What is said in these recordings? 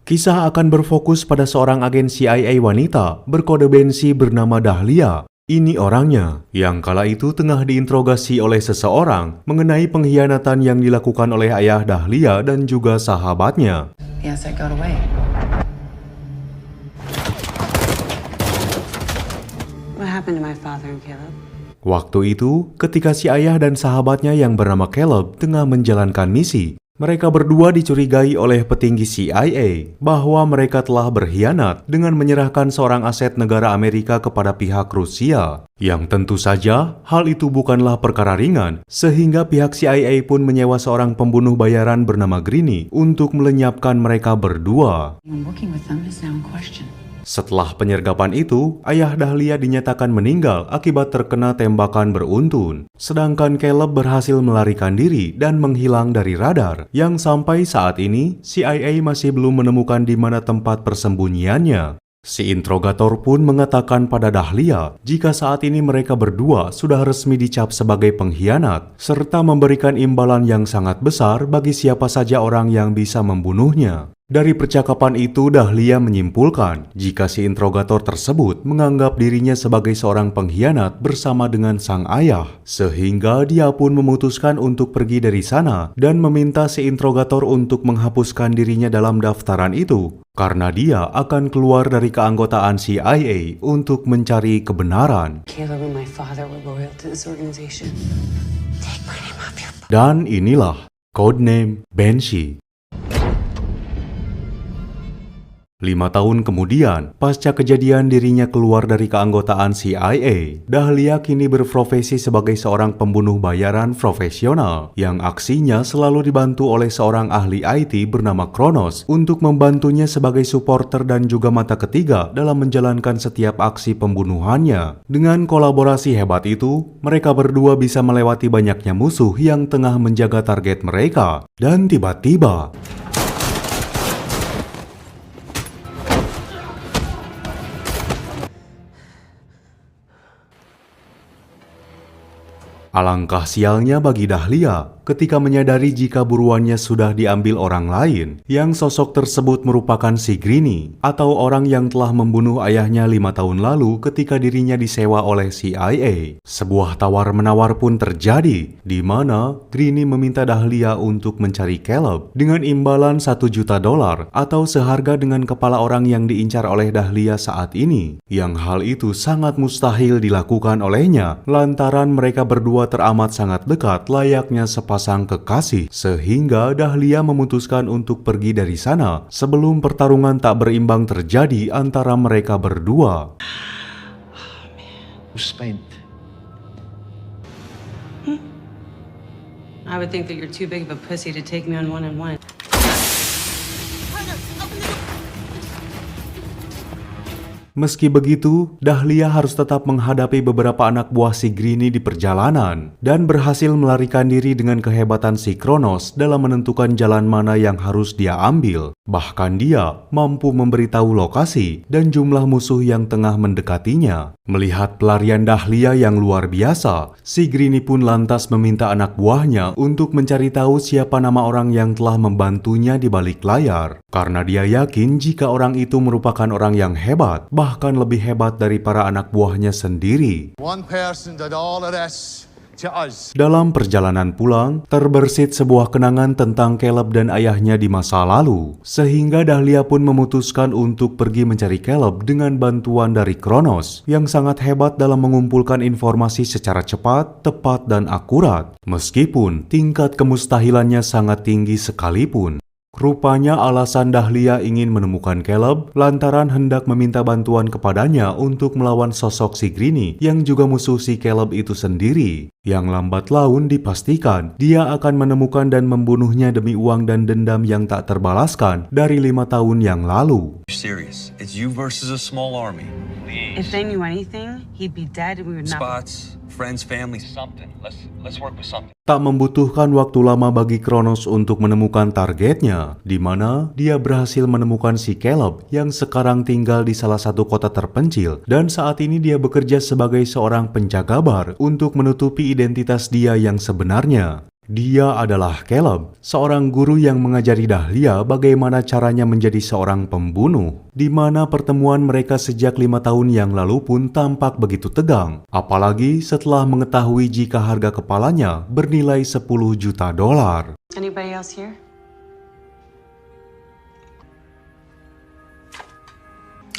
Kisah akan berfokus pada seorang agen CIA wanita berkode Bensi bernama Dahlia. Ini orangnya yang kala itu tengah diinterogasi oleh seseorang mengenai pengkhianatan yang dilakukan oleh ayah Dahlia dan juga sahabatnya. Yes, I got away. What happened to my father and Caleb? Waktu itu, ketika si ayah dan sahabatnya yang bernama Caleb tengah menjalankan misi, mereka berdua dicurigai oleh petinggi CIA bahwa mereka telah berkhianat dengan menyerahkan seorang aset negara Amerika kepada pihak Rusia. Yang tentu saja, hal itu bukanlah perkara ringan, sehingga pihak CIA pun menyewa seorang pembunuh bayaran bernama Greeny untuk melenyapkan mereka berdua. Working with them is now in question. Setelah penyergapan itu, ayah Dahlia dinyatakan meninggal akibat terkena tembakan beruntun. Sedangkan Caleb berhasil melarikan diri dan menghilang dari radar, yang sampai saat ini CIA masih belum menemukan di mana tempat persembunyiannya. Si interrogator pun mengatakan pada Dahlia jika saat ini mereka berdua sudah resmi dicap sebagai pengkhianat, serta memberikan imbalan yang sangat besar bagi siapa saja orang yang bisa membunuhnya. Dari percakapan itu, Dahlia menyimpulkan jika si interrogator tersebut menganggap dirinya sebagai seorang pengkhianat bersama dengan sang ayah, sehingga dia pun memutuskan untuk pergi dari sana dan meminta si interrogator untuk menghapuskan dirinya dalam daftaran itu, karena dia akan keluar dari keanggotaan CIA untuk mencari kebenaran. Caleb and my father were loyal to this organization. Take my name off your... Dan inilah codename Bensi. 5 tahun kemudian, pasca kejadian dirinya keluar dari keanggotaan CIA, Dahlia kini berprofesi sebagai seorang pembunuh bayaran profesional yang aksinya selalu dibantu oleh seorang ahli IT bernama Kronos untuk membantunya sebagai supporter dan juga mata ketiga dalam menjalankan setiap aksi pembunuhannya. Dengan kolaborasi hebat itu, mereka berdua bisa melewati banyaknya musuh yang tengah menjaga target mereka. Dan tiba-tiba, alangkah sialnya bagi Dahlia ketika menyadari jika buruannya sudah diambil orang lain, yang sosok tersebut merupakan si Greeny, atau orang yang telah membunuh ayahnya 5 tahun lalu ketika dirinya disewa oleh CIA. Sebuah tawar-menawar pun terjadi, di mana Greeny meminta Dahlia untuk mencari Caleb dengan imbalan $1 juta atau seharga dengan kepala orang yang diincar oleh Dahlia saat ini, yang hal itu sangat mustahil dilakukan olehnya lantaran mereka berdua teramat sangat dekat layaknya sepasang kekasih, sehingga Dahlia memutuskan untuk pergi dari sana sebelum pertarungan tak berimbang terjadi antara mereka berdua. I would think that you're too big of a pussy to take me on one-on-one. Meski begitu, Dahlia harus tetap menghadapi beberapa anak buah si Greeny di perjalanan dan berhasil melarikan diri dengan kehebatan si Kronos dalam menentukan jalan mana yang harus dia ambil. Bahkan dia mampu memberitahu lokasi dan jumlah musuh yang tengah mendekatinya. Melihat pelarian Dahlia yang luar biasa, si Greeny pun lantas meminta anak buahnya untuk mencari tahu siapa nama orang yang telah membantunya di balik layar. Karena dia yakin jika orang itu merupakan orang yang hebat, bahkan lebih hebat dari para anak buahnya sendiri. Dalam perjalanan pulang, terbersit sebuah kenangan tentang Caleb dan ayahnya di masa lalu, sehingga Dahlia pun memutuskan untuk pergi mencari Caleb dengan bantuan dari Kronos, yang sangat hebat dalam mengumpulkan informasi secara cepat, tepat, dan akurat, meskipun tingkat kemustahilannya sangat tinggi sekalipun. Rupanya alasan Dahlia ingin menemukan Caleb lantaran hendak meminta bantuan kepadanya untuk melawan sosok si Greeny yang juga musuh si Caleb itu sendiri. Yang lambat laun dipastikan dia akan menemukan dan membunuhnya demi uang dan dendam yang tak terbalaskan dari 5 tahun yang lalu. Serious. It's you versus a small army. If they knew anything, he'd be dead and we would not... Spots, friends, family, something. Let's work with something. Tak membutuhkan waktu lama bagi Kronos untuk menemukan targetnya, di mana dia berhasil menemukan si Caleb yang sekarang tinggal di salah satu kota terpencil dan saat ini dia bekerja sebagai seorang penjaga bar untuk menutupi identitas dia yang sebenarnya. Dia adalah Caleb, seorang guru yang mengajari Dahlia bagaimana caranya menjadi seorang pembunuh, di mana pertemuan mereka sejak 5 tahun yang lalu pun tampak begitu tegang, apalagi setelah mengetahui jika harga kepalanya bernilai 10 juta dolar. Anybody else here?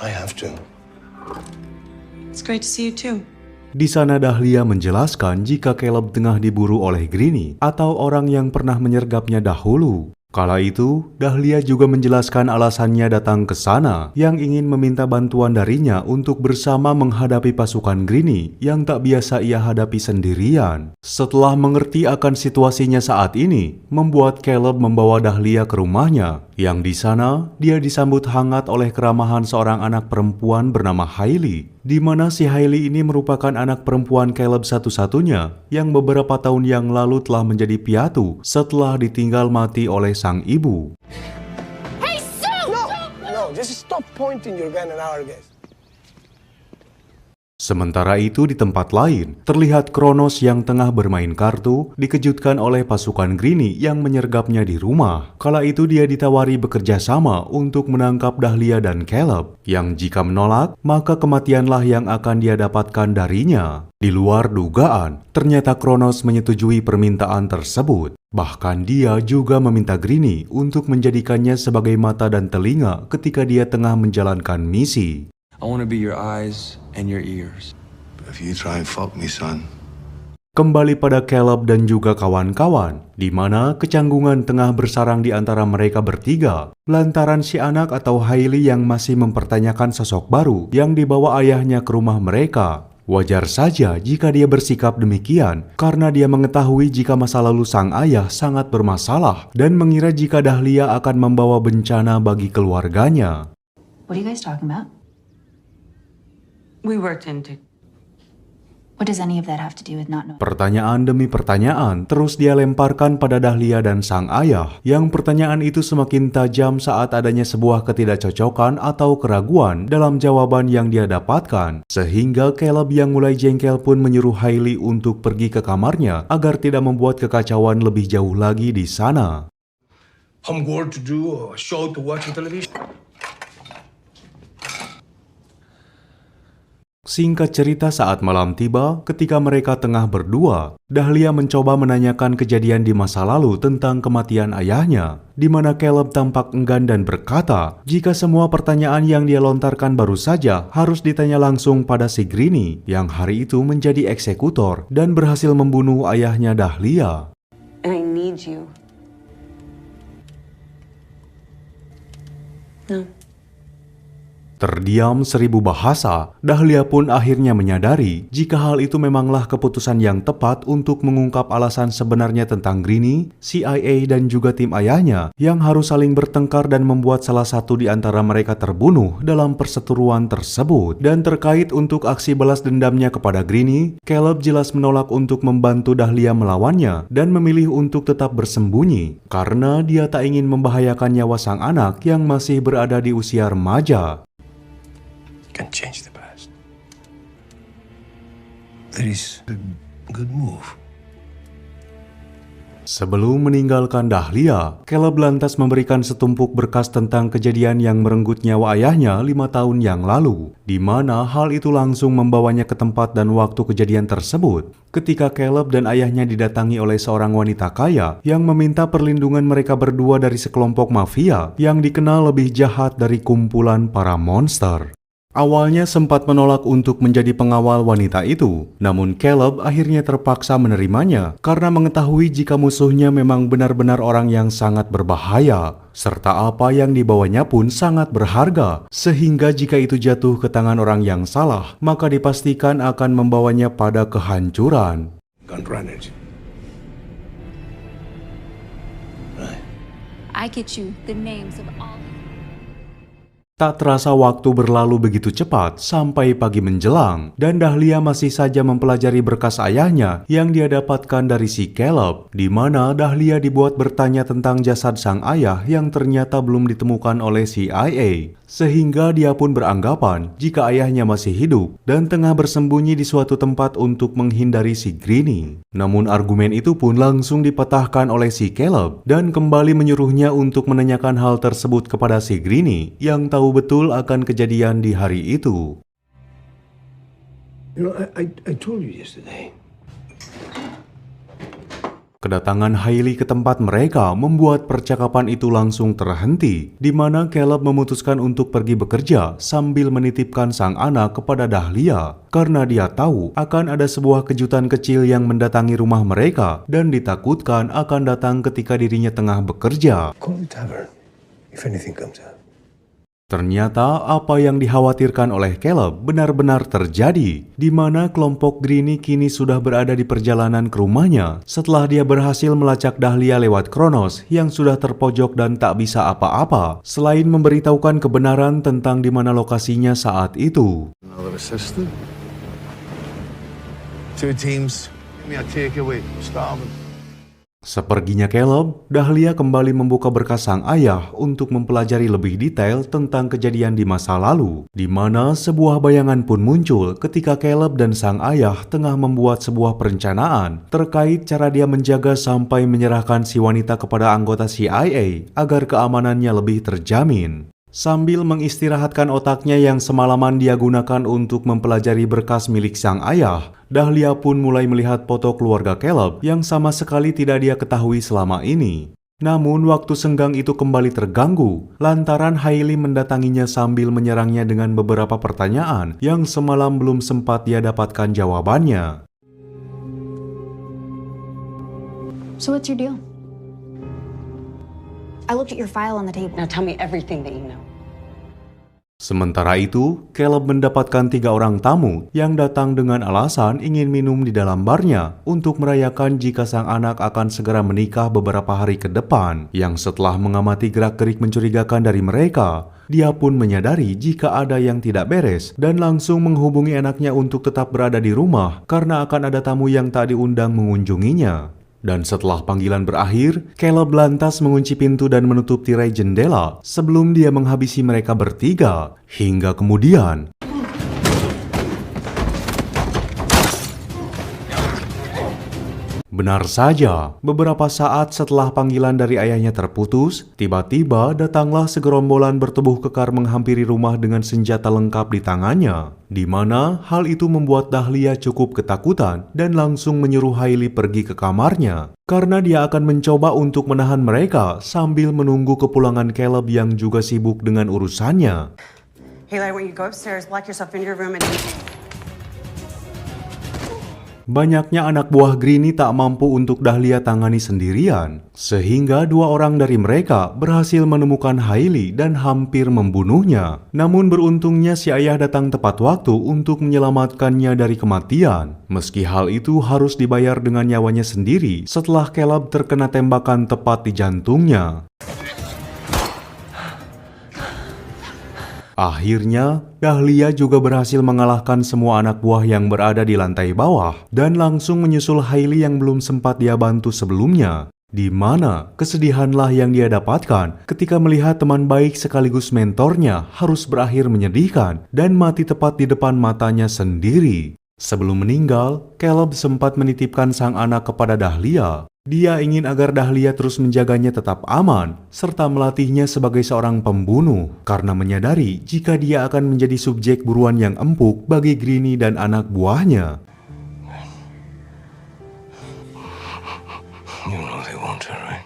I have to. It's great to see you too. Di sana Dahlia menjelaskan jika Caleb tengah diburu oleh Greenie atau orang yang pernah menyergapnya dahulu. Kala itu, Dahlia juga menjelaskan alasannya datang ke sana yang ingin meminta bantuan darinya untuk bersama menghadapi pasukan Greenie yang tak biasa ia hadapi sendirian. Setelah mengerti akan situasinya saat ini, membuat Caleb membawa Dahlia ke rumahnya, yang di sana dia disambut hangat oleh keramahan seorang anak perempuan bernama Hailey, di mana si Hailey ini merupakan anak perempuan Caleb satu-satunya yang beberapa tahun yang lalu telah menjadi piatu setelah ditinggal mati oleh sang ibu. No, just stop pointing your gun at our guys. Sementara itu di tempat lain, terlihat Kronos yang tengah bermain kartu dikejutkan oleh pasukan Greenie yang menyergapnya di rumah. Kala itu dia ditawari bekerja sama untuk menangkap Dahlia dan Caleb, yang jika menolak, maka kematianlah yang akan dia dapatkan darinya. Di luar dugaan, ternyata Kronos menyetujui permintaan tersebut. Bahkan dia juga meminta Greenie untuk menjadikannya sebagai mata dan telinga ketika dia tengah menjalankan misi. I want to be your eyes and your ears. If you try and fuck me, son. Kembali pada Caleb dan juga kawan-kawan, di mana kecanggungan tengah bersarang di antara mereka bertiga, lantaran si anak atau Hailey yang masih mempertanyakan sosok baru yang dibawa ayahnya ke rumah mereka. Wajar saja jika dia bersikap demikian, karena dia mengetahui jika masa lalu sang ayah sangat bermasalah dan mengira jika Dahlia akan membawa bencana bagi keluarganya. What are you guys talking about? We worked into. What does any of that have to do with not knowing? Pertanyaan demi pertanyaan terus dia lemparkan pada Dahlia dan sang ayah, yang pertanyaan itu semakin tajam saat adanya sebuah ketidakcocokan atau keraguan dalam jawaban yang dia dapatkan, sehingga Caleb yang mulai jengkel pun menyuruh Hailey untuk pergi ke kamarnya agar tidak membuat kekacauan lebih jauh lagi di sana. Homework to do, a show to watch on television. Singkat cerita, saat malam tiba, ketika mereka tengah berdua, Dahlia mencoba menanyakan kejadian di masa lalu tentang kematian ayahnya, di mana Caleb tampak enggan dan berkata jika semua pertanyaan yang dia lontarkan baru saja harus ditanya langsung pada si Greenie yang hari itu menjadi eksekutor dan berhasil membunuh ayahnya Dahlia. And I need you. No. Terdiam 1000 bahasa, Dahlia pun akhirnya menyadari jika hal itu memanglah keputusan yang tepat untuk mengungkap alasan sebenarnya tentang Greenie, CIA, dan juga tim ayahnya yang harus saling bertengkar dan membuat salah satu di antara mereka terbunuh dalam perseteruan tersebut. Dan terkait untuk aksi balas dendamnya kepada Greenie, Caleb jelas menolak untuk membantu Dahlia melawannya dan memilih untuk tetap bersembunyi karena dia tak ingin membahayakan nyawa sang anak yang masih berada di usia remaja. Can change the past. That is a good move. Sebelum meninggalkan Dahlia, Caleb lantas memberikan setumpuk berkas tentang kejadian yang merenggut nyawa ayahnya 5 tahun yang lalu, di mana hal itu langsung membawanya ke tempat dan waktu kejadian tersebut, ketika Caleb dan ayahnya didatangi oleh seorang wanita kaya yang meminta perlindungan mereka berdua dari sekelompok mafia yang dikenal lebih jahat dari kumpulan para monster. Awalnya sempat menolak untuk menjadi pengawal wanita itu, namun Caleb akhirnya terpaksa menerimanya karena mengetahui jika musuhnya memang benar-benar orang yang sangat berbahaya, serta apa yang dibawanya pun sangat berharga, sehingga jika itu jatuh ke tangan orang yang salah, maka dipastikan akan membawanya pada kehancuran. Gun runners. Right. I get you the names of all. Tak terasa waktu berlalu begitu cepat sampai pagi menjelang, dan Dahlia masih saja mempelajari berkas ayahnya yang dia dapatkan dari si Caleb, di mana Dahlia dibuat bertanya tentang jasad sang ayah yang ternyata belum ditemukan oleh CIA. sehingga dia pun beranggapan jika ayahnya masih hidup dan tengah bersembunyi di suatu tempat untuk menghindari si Greenie. Namun argumen itu pun langsung dipatahkan oleh si Caleb dan kembali menyuruhnya untuk menanyakan hal tersebut kepada si Greenie yang tahu betul akan kejadian di hari itu. You know, I told you yesterday. Kedatangan Hailey ke tempat mereka membuat percakapan itu langsung terhenti, di mana Caleb memutuskan untuk pergi bekerja sambil menitipkan sang anak kepada Dahlia, karena dia tahu akan ada sebuah kejutan kecil yang mendatangi rumah mereka dan ditakutkan akan datang ketika dirinya tengah bekerja. Call the tavern if anything comes up. Ternyata apa yang dikhawatirkan oleh Caleb benar-benar terjadi, di mana kelompok Greenie kini sudah berada di perjalanan ke rumahnya setelah dia berhasil melacak Dahlia lewat Kronos yang sudah terpojok dan tak bisa apa-apa selain memberitahukan kebenaran tentang di mana lokasinya saat itu. Another assistant. 2 teams. Give me a takeaway. Starving. Seperginya Caleb, Dahlia kembali membuka berkas sang ayah untuk mempelajari lebih detail tentang kejadian di masa lalu, di mana sebuah bayangan pun muncul ketika Caleb dan sang ayah tengah membuat sebuah perencanaan terkait cara dia menjaga sampai menyerahkan si wanita kepada anggota CIA agar keamanannya lebih terjamin. Sambil mengistirahatkan otaknya yang semalaman dia gunakan untuk mempelajari berkas milik sang ayah, Dahlia pun mulai melihat foto keluarga Caleb yang sama sekali tidak dia ketahui selama ini. Namun waktu senggang itu kembali terganggu lantaran Hailey mendatanginya sambil menyerangnya dengan beberapa pertanyaan yang semalam belum sempat dia dapatkan jawabannya. So what's your deal? I looked at your file on the table. Now tell me everything that you know. Sementara itu, Caleb mendapatkan 3 orang tamu yang datang dengan alasan ingin minum di dalam barnya untuk merayakan jika sang anak akan segera menikah beberapa hari ke depan. Yang setelah mengamati gerak-gerik mencurigakan dari mereka, dia pun menyadari jika ada yang tidak beres dan langsung menghubungi anaknya untuk tetap berada di rumah karena akan ada tamu yang tak diundang mengunjunginya. Dan setelah panggilan berakhir, Caleb lantas mengunci pintu dan menutup tirai jendela sebelum dia menghabisi mereka bertiga. Hingga kemudian, benar saja, beberapa saat setelah panggilan dari ayahnya terputus, tiba-tiba datanglah segerombolan bertubuh kekar menghampiri rumah dengan senjata lengkap di tangannya. Di mana hal itu membuat Dahlia cukup ketakutan dan langsung menyuruh Hailey pergi ke kamarnya. Karena dia akan mencoba untuk menahan mereka sambil menunggu kepulangan Caleb yang juga sibuk dengan urusannya. Haley, when you go upstairs, lock yourself in your room and... Banyaknya anak buah Greenie tak mampu untuk Dahlia tangani sendirian, sehingga 2 orang dari mereka berhasil menemukan Hailey dan hampir membunuhnya. Namun beruntungnya si ayah datang tepat waktu untuk menyelamatkannya dari kematian. Meski hal itu harus dibayar dengan nyawanya sendiri setelah Caleb terkena tembakan tepat di jantungnya. Akhirnya, Dahlia juga berhasil mengalahkan semua anak buah yang berada di lantai bawah dan langsung menyusul Hailey yang belum sempat dia bantu sebelumnya. Di mana kesedihanlah yang dia dapatkan ketika melihat teman baik sekaligus mentornya harus berakhir menyedihkan dan mati tepat di depan matanya sendiri. Sebelum meninggal, Caleb sempat menitipkan sang anak kepada Dahlia. Dia ingin agar Dahlia terus menjaganya tetap aman, serta melatihnya sebagai seorang pembunuh, karena menyadari jika dia akan menjadi subjek buruan yang empuk bagi Greenie dan anak buahnya. You know they want her, right?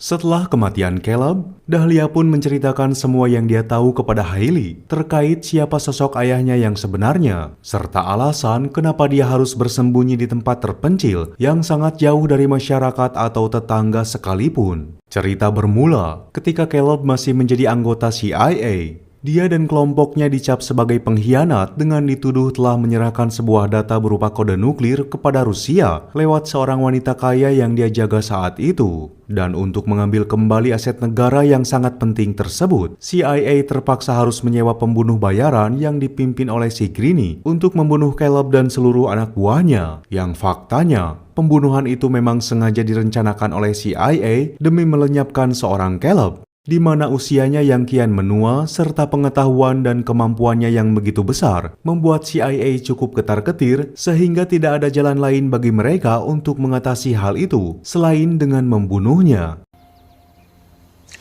Setelah kematian Caleb, Dahlia pun menceritakan semua yang dia tahu kepada Hailey terkait siapa sosok ayahnya yang sebenarnya, serta alasan kenapa dia harus bersembunyi di tempat terpencil yang sangat jauh dari masyarakat atau tetangga sekalipun. Cerita bermula ketika Caleb masih menjadi anggota CIA. Dia dan kelompoknya dicap sebagai pengkhianat dengan dituduh telah menyerahkan sebuah data berupa kode nuklir kepada Rusia lewat seorang wanita kaya yang dia jaga saat itu. Dan untuk mengambil kembali aset negara yang sangat penting tersebut, CIA terpaksa harus menyewa pembunuh bayaran yang dipimpin oleh si Greenie untuk membunuh Caleb dan seluruh anak buahnya. Yang faktanya, pembunuhan itu memang sengaja direncanakan oleh CIA demi melenyapkan seorang Caleb. di mana usianya yang kian menua serta pengetahuan dan kemampuannya yang begitu besar membuat CIA cukup ketar-ketir sehingga tidak ada jalan lain bagi mereka untuk mengatasi hal itu selain dengan membunuhnya.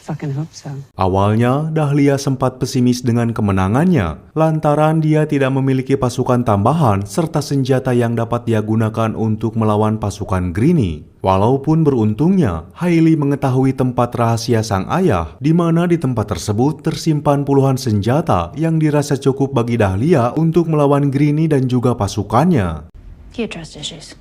Fucking hope so. Awalnya, Dahlia sempat pesimis dengan kemenangannya, lantaran dia tidak memiliki pasukan tambahan serta senjata yang dapat dia gunakan untuk melawan pasukan Greenie. Walaupun beruntungnya, Hailey mengetahui tempat rahasia sang ayah, di mana di tempat tersebut tersimpan puluhan senjata yang dirasa cukup bagi Dahlia untuk melawan Greenie dan juga pasukannya. Few trust issues.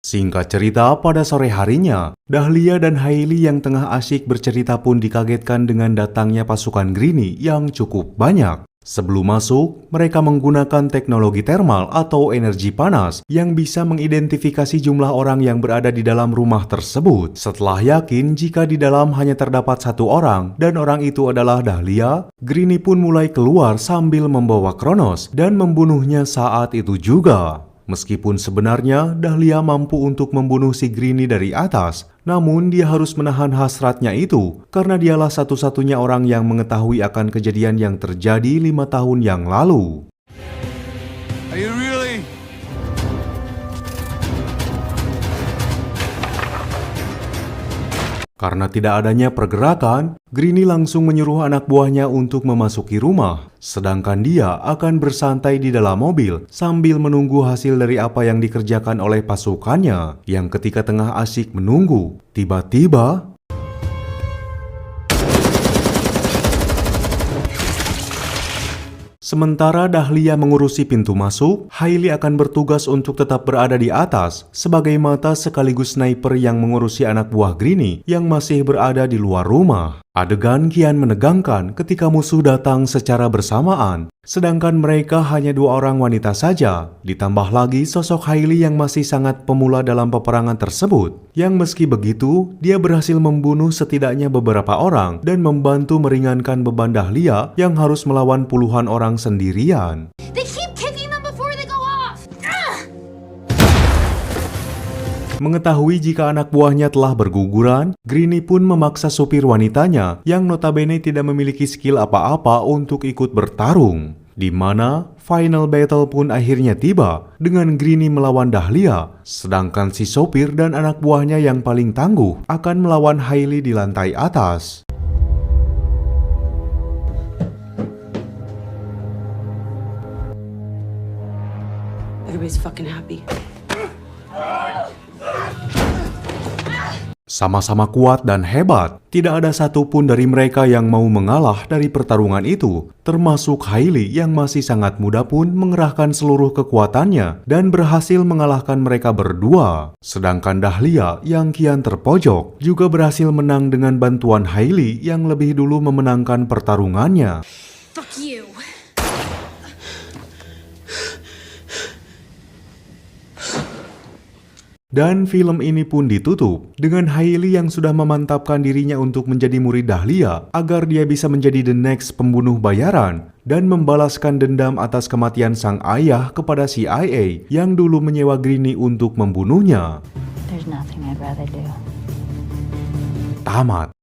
Singkat cerita, pada sore harinya, Dahlia dan Hailey yang tengah asyik bercerita pun dikagetkan dengan datangnya pasukan Greenie yang cukup banyak. Sebelum masuk, mereka menggunakan teknologi thermal atau energi panas yang bisa mengidentifikasi jumlah orang yang berada di dalam rumah tersebut. Setelah yakin jika di dalam hanya terdapat satu orang dan orang itu adalah Dahlia, Greenie pun mulai keluar sambil membawa Kronos dan membunuhnya saat itu juga. Meskipun sebenarnya Dahlia mampu untuk membunuh si Greenie dari atas, namun dia harus menahan hasratnya itu karena dialah satu-satunya orang yang mengetahui akan kejadian yang terjadi 5 tahun yang lalu. Are you really? Karena tidak adanya pergerakan, Greenie langsung menyuruh anak buahnya untuk memasuki rumah. Sedangkan dia akan bersantai di dalam mobil sambil menunggu hasil dari apa yang dikerjakan oleh pasukannya. Yang ketika tengah asyik menunggu, tiba-tiba sementara Dahlia mengurusi pintu masuk, Hailey akan bertugas untuk tetap berada di atas sebagai mata sekaligus sniper yang mengurusi anak buah Greenie yang masih berada di luar rumah. Adegan kian menegangkan ketika musuh datang secara bersamaan, sedangkan mereka hanya 2 orang wanita saja. Ditambah lagi sosok Hailey yang masih sangat pemula dalam peperangan tersebut, yang meski begitu, dia berhasil membunuh setidaknya beberapa orang dan membantu meringankan beban Dahlia yang harus melawan puluhan orang sendirian. They keep kicking them before they go off. Mengetahui jika anak buahnya telah berguguran, Greenie pun memaksa supir wanitanya yang notabene tidak memiliki skill apa-apa untuk ikut bertarung. Di mana final battle pun akhirnya tiba dengan Greenie melawan Dahlia, sedangkan si sopir dan anak buahnya yang paling tangguh akan melawan Hailey di lantai atas. Everybody's fucking happy. Sama-sama kuat dan hebat, tidak ada satupun dari mereka yang mau mengalah dari pertarungan itu, termasuk Hailey yang masih sangat muda pun mengerahkan seluruh kekuatannya dan berhasil mengalahkan mereka berdua. Sedangkan Dahlia yang kian terpojok juga berhasil menang dengan bantuan Hailey yang lebih dulu memenangkan pertarungannya. Fuck you. Dan film ini pun ditutup dengan Hailey yang sudah memantapkan dirinya untuk menjadi murid Dahlia agar dia bisa menjadi the next pembunuh bayaran dan membalaskan dendam atas kematian sang ayah kepada CIA yang dulu menyewa Greenie untuk membunuhnya. There's nothing I'd rather do. Tamat.